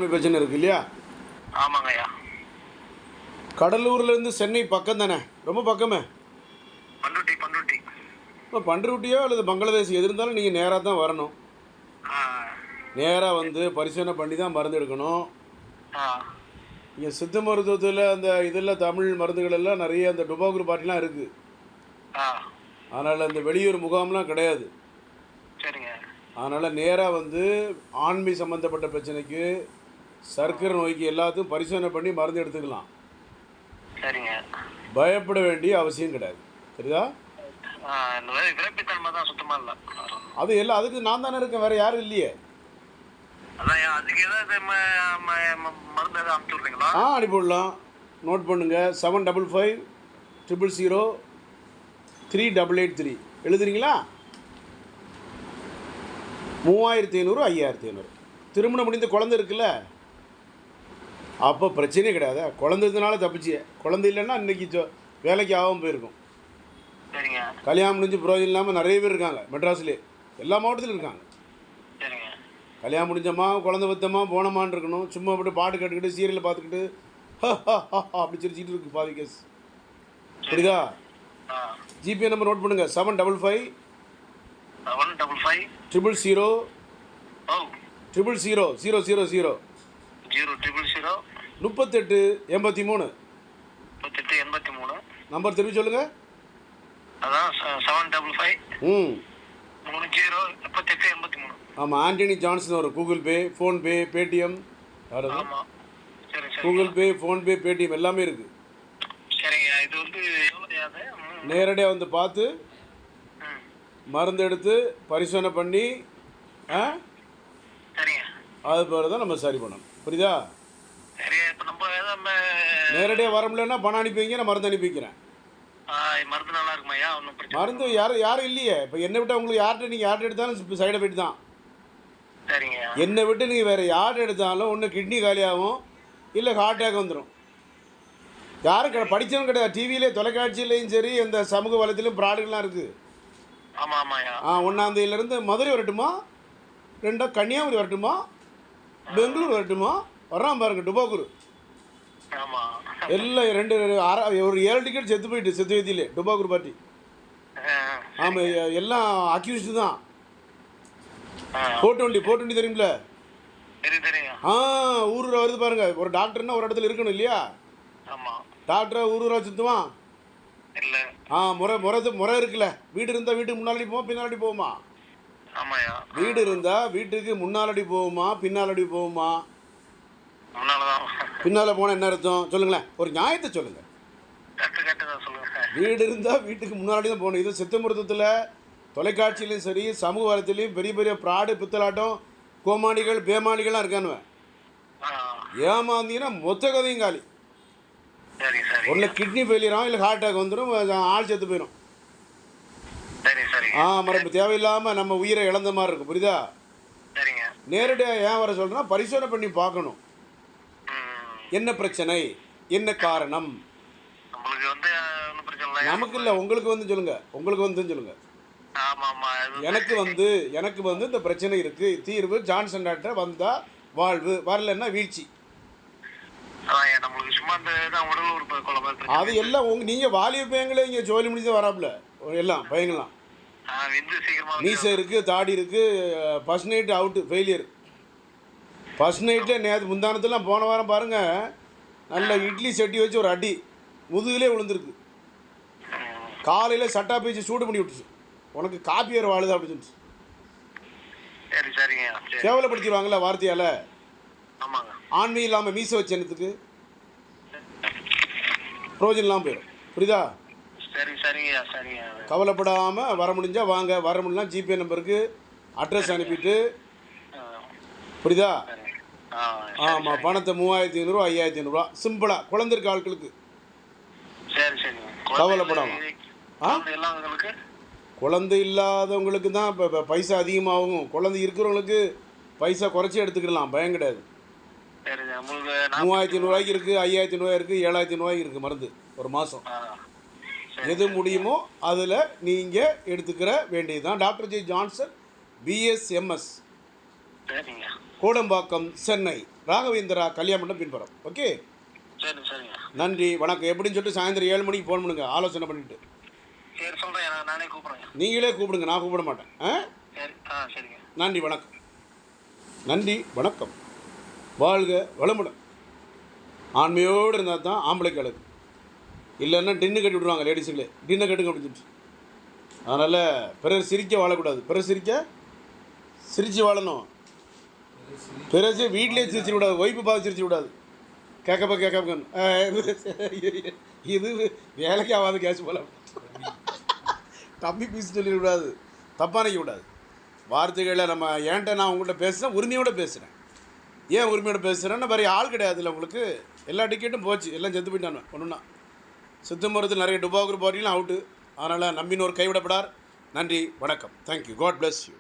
பிரச்சனை இருக்கு இல்லையா? ஆமாங்க ஐயா. கடலூர்லேருந்து சென்னை பக்கம் தானே? ரொம்ப பக்கமே. பண்ருட்டி. இப்போ பண்ருட்டியோ அல்லது பங்களாதேஷ் எது இருந்தாலும் நீங்கள் நேராக தான் வரணும். நேராக வந்து பரிசோதனை பண்ணி தான் மருந்து எடுக்கணும். இங்கே சித்த மருத்துவத்தில் அந்த இதில் தமிழ் மருந்துகள் எல்லாம் நிறைய அந்த டுபாக்கூர் பார்ட்டிலாம் இருக்குது. அதனால் அந்த வெளியூர் முகாம்லாம் கிடையாது. சரிங்க. அதனால் நேராக வந்து ஆண்மை சம்மந்தப்பட்ட பிரச்சனைக்கு, சர்க்கரை நோய்க்கு எல்லாத்தையும் பரிசோதனை பண்ணி மருந்து எடுத்துக்கலாம். சரிங்க. பயப்பட வேண்டிய அவசியம் கிடையாது. சரிதா? விரப்பித்தன்மை தான் சுத்தமாக இல்லை. அது எல்லாம் அதுக்கு நான் தானே இருக்கேன், வேறு யாரும் இல்லையே. அதான் அதுக்கு ஏதாவது மருந்து எதாவது அனுப்பிச்சி விட்றீங்களா? அனுப்பிவிடலாம். நோட் பண்ணுங்கள். 7550038883 எழுதுறீங்களா? 3500 5500. திருமணம் முடிந்த குழந்தை இருக்குல்ல, அப்போ பிரச்சனையே கிடையாது. குழந்தை இருந்தனால தப்பிச்சியே. குழந்தை இல்லைன்னா இன்றைக்கி வேலைக்கு ஆகாமல் போயிருக்கும். சரிங்க. கல்யாணம் முடிஞ்சு புரோஜனம் இல்லாமல் நிறைய பேர் இருக்காங்க மெட்ராஸ்லேயே. எல்லா மாவட்டத்திலும் இருக்காங்க. சரிங்க. கல்யாணம் முடிஞ்சம்மா குழந்தை பத்தம்மா போனமான்னு இருக்கணும். சும்மா அப்படி பாட்டு கேட்டுக்கிட்டு சீரியலை பார்த்துக்கிட்டு அப்படி சிரிச்சிட்டு இருக்கு பாதி கேஸ். புரியுதா? ஜிபே நம்பர் நோட் பண்ணுங்கள். 755 000 000 3883 நம்பர் திருப்பி சொல்லுங்கள். அதான் 755 3883. ஆமாம், ஆண்டனி ஜான்சன் வரும். Google Pay, PhonePe, Paytm. Google Pay, PhonePe, Paytm எல்லாமே இருக்குது. சரிங்க. இது வந்து நேரடியாக வந்து பார்த்து மருந்து எடுத்து பரிசோதனை பண்ணி சரிங்க, அது பேர் தான் நம்ம சரி பண்ணணும். புரியுதா? சரி. இப்போ நம்ம நேரடியாக வர முடியலன்னா பணம் அனுப்பி வைங்க, நான் மருந்து அனுப்பி வைக்கிறேன். மருந்து நல்லா இருக்குமாய்யா? ஒன்றும் பிரச்சனை மருந்து யாரும் இல்லையே. இப்போ என்னை விட்டு உங்களுக்கு நீங்கள் யார்கிட்ட எடுத்தாலும் சைடு எஃபெக்ட் தான். சரிங்க. என்னை விட்டு நீங்கள் வேறு யார்கிட்ட எடுத்தாலும் ஒன்று கிட்னி காலியாகும், இல்லை ஹார்ட் அட்டாக் வந்துடும். யாரும் படித்தவங்க கிடையாது. டிவியிலே தொலைக்காட்சியிலையும் சரி, இந்த சமூக வலைத்திலையும் ப்ராடக்ட்லாம் இருக்குது. ஆமாம் ஆமாய்யா. 1ஆந்தேதியிலேருந்து மதுரை வரட்டுமா, 2 கன்னியாகுமரி வரட்டுமா, பெங்களூர் வரட்டுமா, வர்றான் பாருங்கள் டுபாக்கூர். ஆமாம். எல்லாம் ஒரு 7 டிக்கெட் செத்து வைத்தியிலே டுபாக்கூர் பார்ட்டி. ஆமாம், எல்லாம் அக்யூஸ்டு தான். போட்டு தெரியுமில்ல? ஊர் வருது பாருங்க. ஒரு டாக்டர்னா ஒரு இடத்துல இருக்கணும் இல்லையா? டாக்டரை ஊரூரா சுற்றுவான் இல்லை. முறை இருக்குல்ல. வீடு இருந்தால் வீட்டுக்கு முன்னாடி போவோம், பின்னாடி போகுமா? வீடு இருந்தால் வீட்டுக்கு முன்னாலடி போகுமா, பின்னாலடி போகுமா? பின்னால் போனால் என்ன அர்த்தம் சொல்லுங்களேன், ஒரு நியாயத்தை சொல்லுங்கள். வீடு இருந்தால் வீட்டுக்கு முன்னாடி தான் போகணும். இது சித்த மருத்துவத்தில் தொலைக்காட்சியிலையும் சரி, சமூக வலைத்திலையும் பெரிய பெரிய ப்ராடு, பித்தலாட்டம், கோமாளிகள், பேமாளிகள்லாம் இருக்கானுவேன். ஏமாந்தீங்கன்னா மொத்த கதையும் காலி. ஒன்று கிட்னி ஃபெயிலியராகும், இல்லை ஹார்ட் அட்டாக் வந்துடும், ஆள் செத்து போயிடும். மரபு தேவையில்லாமல் நம்ம உயிரை இழந்த மாதிரி இருக்கும். புரியுதா? நேரடியாக ஏன் வர சொல்கிறேன்னா, பரிசோதனை பண்ணி பார்க்கணும். என்ன பிரச்சனை, என்ன காரணம். நமக்கு இல்லை, உங்களுக்கு வந்து சொல்லுங்கள். எனக்கு வந்து இந்த பிரச்சனை இருக்குது, தீர்வு ஜான்சன் டாக்டர் வந்தால் வாழ்வு, வரலன்னா வீழ்ச்சி. அது எல்லாம் நீங்கள் வாலிப பையங்களே இங்கே ஜோலி முடிஞ்சு வராப்புல எல்லாம் பையங்களாம். மீசை இருக்குது, தாடி இருக்குது. First night out, failure. First நைட்டில் நேற்று முந்தானத்துலாம் போன வாரம் பாருங்கள், நல்ல இட்லி சட்டி வச்சு ஒரு அடி முதுகிலே விழுந்துருக்கு. காலையில் சட்டா பேச்சு சூடு பண்ணி விட்டுச்சு. உனக்கு காப்பியர் வாழுது அப்படின்னு சொல்லிச்சு. கேவலப்படுத்திடுவாங்கள்ல வார்த்தையால். ஆண்மை இல்லாமல் மீசை வச்ச என்னத்துக்கு ப்ரோஜன் இல்லாமல் போயிடும். புரியுதா? கவலைப்படாமல் வர முடிஞ்சால் வாங்க, வர முடியலாம் ஜிபே நம்பருக்கு அட்ரஸ் அனுப்பிட்டு. புரியுதா? ஆமாம், பணத்தை 3500 5500 சிம்பிளாக குழந்தை இருக்க ஆட்களுக்கு. கவலைப்படாமல். குழந்தை இல்லாதவங்களுக்கு தான் இப்போ பைசா அதிகமாகும். குழந்தை இருக்கிறவங்களுக்கு பைசா குறைச்சி எடுத்துக்கலாம், பயம் கிடையாது. 3500 இருக்குது, 5500 இருக்குது, 7500 இருக்குது மருந்து ஒரு மாதம். எது முடியுமோ அதில் நீங்கள் எடுத்துக்கிற வேண்டியது தான். Doctor J Johnson, BSMS, Kodambakkam, Chennai. Raghavendra கல்யாண மண்டபம் பின்புறம். ஓகே, சரி சரிங்க. நன்றி, வணக்கம். எப்படின்னு சொல்லிட்டு சாயந்தரம் 7 மணிக்கு ஃபோன் பண்ணுங்க, ஆலோசனை பண்ணிவிட்டு. சரி சொல்கிறேன், நானே கூப்பிட்றேங்க. நீங்களே கூப்பிடுங்க, நான் கூப்பிட மாட்டேன். சரி, சரிங்க. நன்றி, வணக்கம். நன்றி, வணக்கம். வாழ்க வளமுடன். ஆண்மையோடு இருந்தால் தான் ஆம்பளைக்கு அழகு, இல்லைன்னா டின்னு கட்டி விட்ருவாங்க லேடிஸுங்களே. டின்னை கட்டுங்க அப்படின்னு சொல்லிட்டு. அதனால் பிறர் சிரிக்க வாழக்கூடாது. பிறர் சிரித்து வாழணும். பிறகு வீட்டிலே சிரிச்சு விடாது, ஒய்ஃபு பார்த்து சிரிச்சு விடாது. கேட்கப்பா இது வேலைக்கு ஆகாத கேஸ் போல. தம்பி பீஸ் சொல்லிவிடாது, தப்பாக நினைக்கக்கூடாது. வார்த்தைகளை நம்ம ஏன்ட்ட நான் உங்கள்கிட்ட பேசுகிறேன், உரிமையோடு பேசுகிறேன். ஏன் உரிமையோடு பேசுகிறேன்னா வேறு ஆள் கிடையாது இல்லை உங்களுக்கு. எல்லா டிக்கெட்டும் போச்சு, எல்லாம் செத்து போயிட்டானு ஒன்றுனா. சித்தம்பரத்தில் நிறைய டுபாக்கூர் பார்ட்டிலாம் அவுட்டு. அதனால் நம்பினோர் கைவிடப்படார். நன்றி, வணக்கம். தேங்க்யூ. God bless you.